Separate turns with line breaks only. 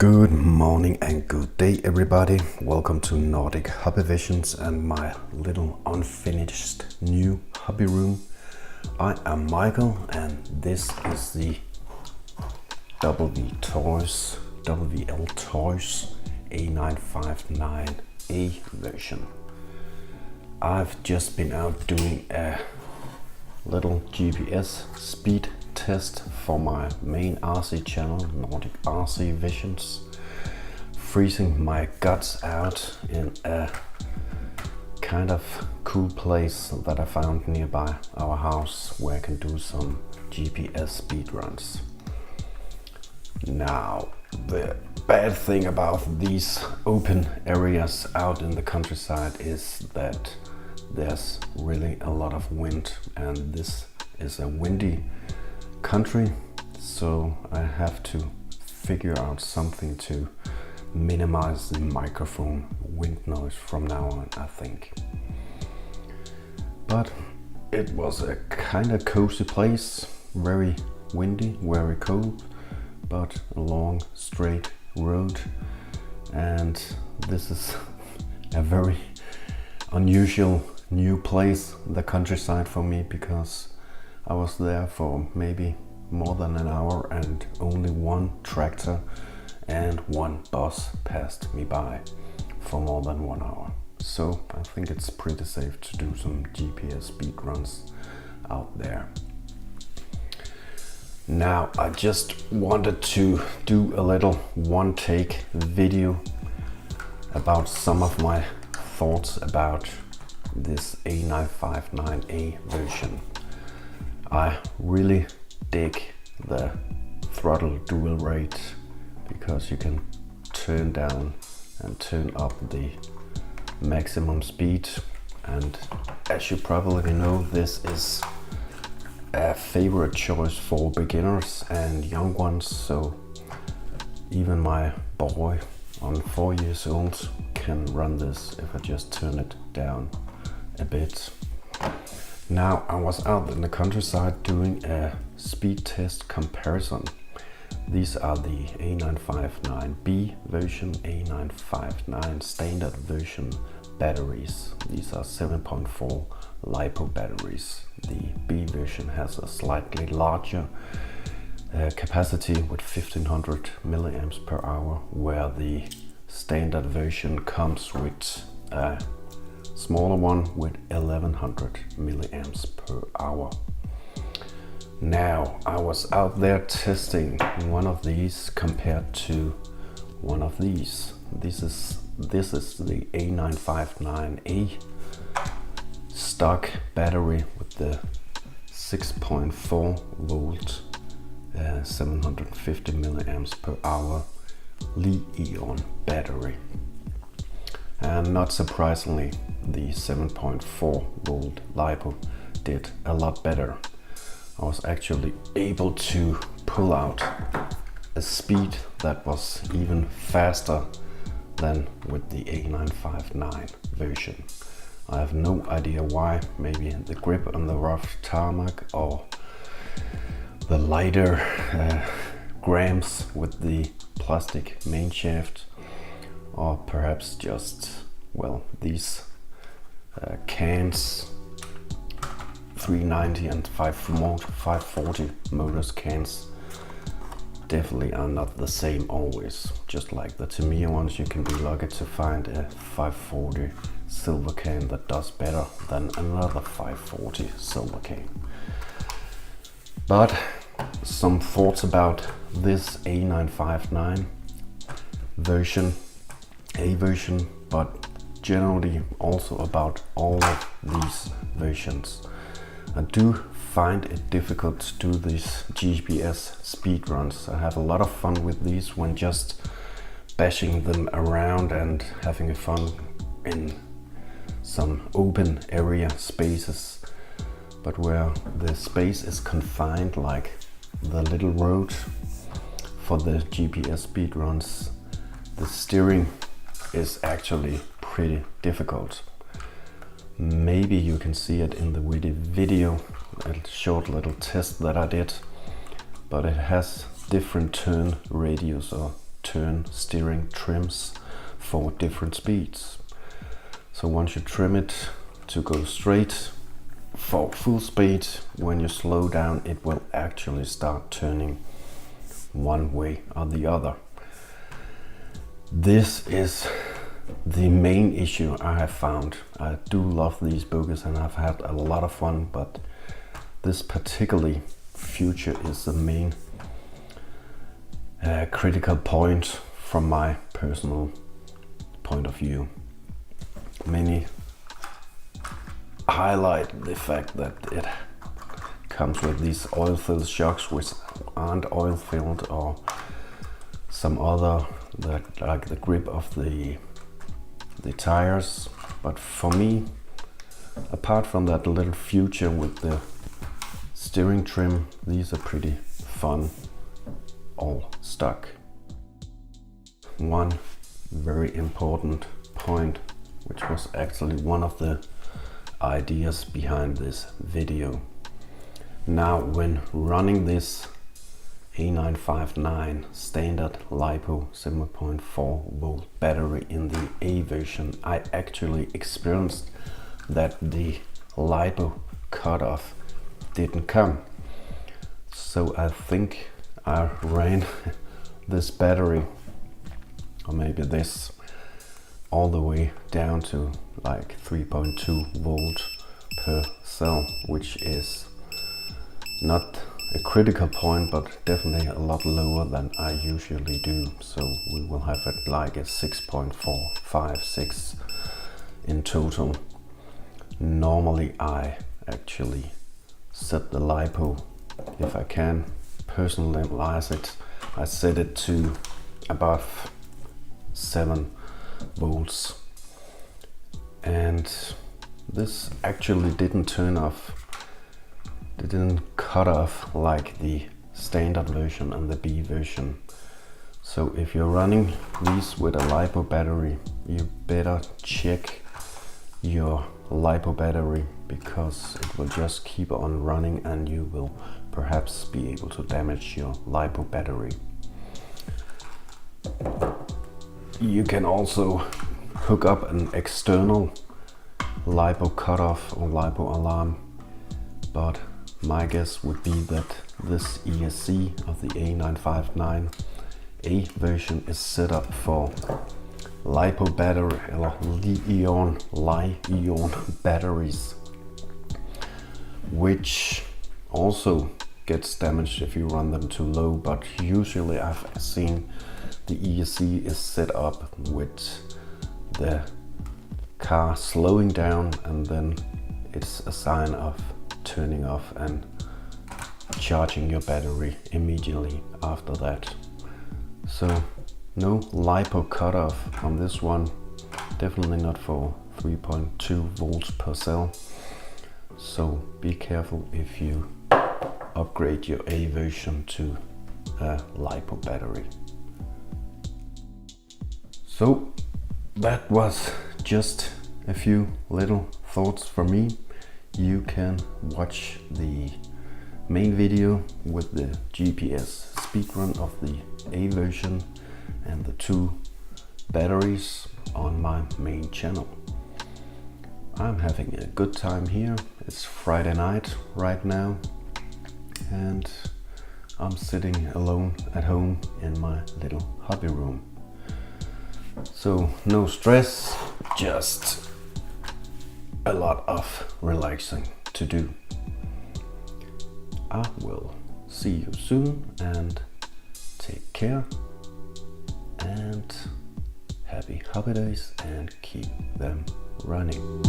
Good morning and good day everybody. Welcome to Nordic Hobby Visions and my little unfinished new hobby room. I am Michael and this is the WLToys A959-A version. I've just been out doing a little GPS speed test for my main RC channel, Nordic RC Visions, freezing my guts out in a kind of cool place that I found nearby our house where I can do some GPS speed runs. Now, the bad thing about these open areas out in the countryside is that there's really a lot of wind, and this is a windy country, so I have to figure out something to minimize the microphone wind noise from now on, I think. But it was a kind of cozy place, very windy, very cold, but a long straight road, and this is a very unusual new place, the countryside, for me, because I was there for maybe more than an hour and only one tractor and one bus passed me by for more than 1 hour. So I think it's pretty safe to do some GPS speed runs out there. Now I just wanted to do a little one take video about some of my thoughts about this A959-A version. I really dig the throttle dual rate because you can turn down and turn up the maximum speed, and as you probably know, this is a favorite choice for beginners and young ones, so even my boy on 4 years old can run this if I just turn it down a bit. Now I was out in the countryside doing a speed test comparison. These are the A959B version, A959 standard version batteries. These are 7.4 LiPo batteries. The B version has a slightly larger capacity with 1500 milliamps per hour, where the standard version comes with a smaller one with 1100 milliamps per hour. Now I was out there testing one of these compared to one of these. This is the A959A stock battery with the 6.4 volt 750 milliamps per hour Li-ion battery. And not surprisingly, the 7.4 volt LiPo did a lot better. I was actually able to pull out a speed that was even faster than with the A959 version. I have no idea why. Maybe the grip on the rough tarmac, or the lighter grams with the plastic main shaft, or perhaps just, well, these cans, 390 and 540 motors cans, definitely are not the same always. Just like the Tamiya ones, you can be lucky to find a 540 silver can that does better than another 540 silver can. But some thoughts about this A959 version, A version, but generally also about all of these versions. I do find it difficult to do these GPS speed runs. I have a lot of fun with these when just bashing them around and having fun in some open area spaces, but where the space is confined, like the little road for the GPS speed runs, the steering is actually pretty difficult. Maybe you can see it in the video, a short little test that I did, but it has different turn radius or turn steering trims for different speeds. So once you trim it to go straight for full speed, when you slow down it will actually start turning one way or the other. This is the main issue I have found. I do love these boogers and I've had a lot of fun, but this particularly feature is the main critical point from my personal point of view. Many highlight the fact that it comes with these oil-filled shocks which aren't oil-filled, or some other that like the grip of the tires. But for me, apart from that little feature with the steering trim, these are pretty fun all stuck. One very important point, which was actually one of the ideas behind this video. Now when running this A959 standard LiPo 7.4 volt battery in the A version, I actually experienced that the LiPo cutoff didn't come. So I think I ran this battery, or maybe this, all the way down to like 3.2 volt per cell, which is not a critical point, but definitely a lot lower than I usually do. So we will have it like a 6.456 in total. Normally I actually set the LiPo, if I can personalize it, I set it to above 7 volts, and this actually didn't turn off. It didn't cut off like the standard version and the B version. So if you're running these with a LiPo battery, you better check your LiPo battery, because it will just keep on running and you will perhaps be able to damage your LiPo battery. You can also hook up an external LiPo cutoff or LiPo alarm, but my guess would be that this ESC of the A959-A version is set up for LiPo battery, or Li-ion batteries, which also gets damaged if you run them too low. But usually I've seen the ESC is set up with the car slowing down, and then it's a sign of turning off and charging your battery immediately after that. So no LiPo cutoff on this one, definitely not for 3.2 volts per cell. So be careful if you upgrade your A version to a LiPo battery. So that was just a few little thoughts from me. You can watch the main video with the GPS speedrun of the A version and the 2 batteries on my main channel. I'm having a good time here. It's Friday night right now, and I'm sitting alone at home in my little hobby room. So no stress, just a lot of relaxing to do. I will see you soon, and take care, and happy hobby days, and keep them running.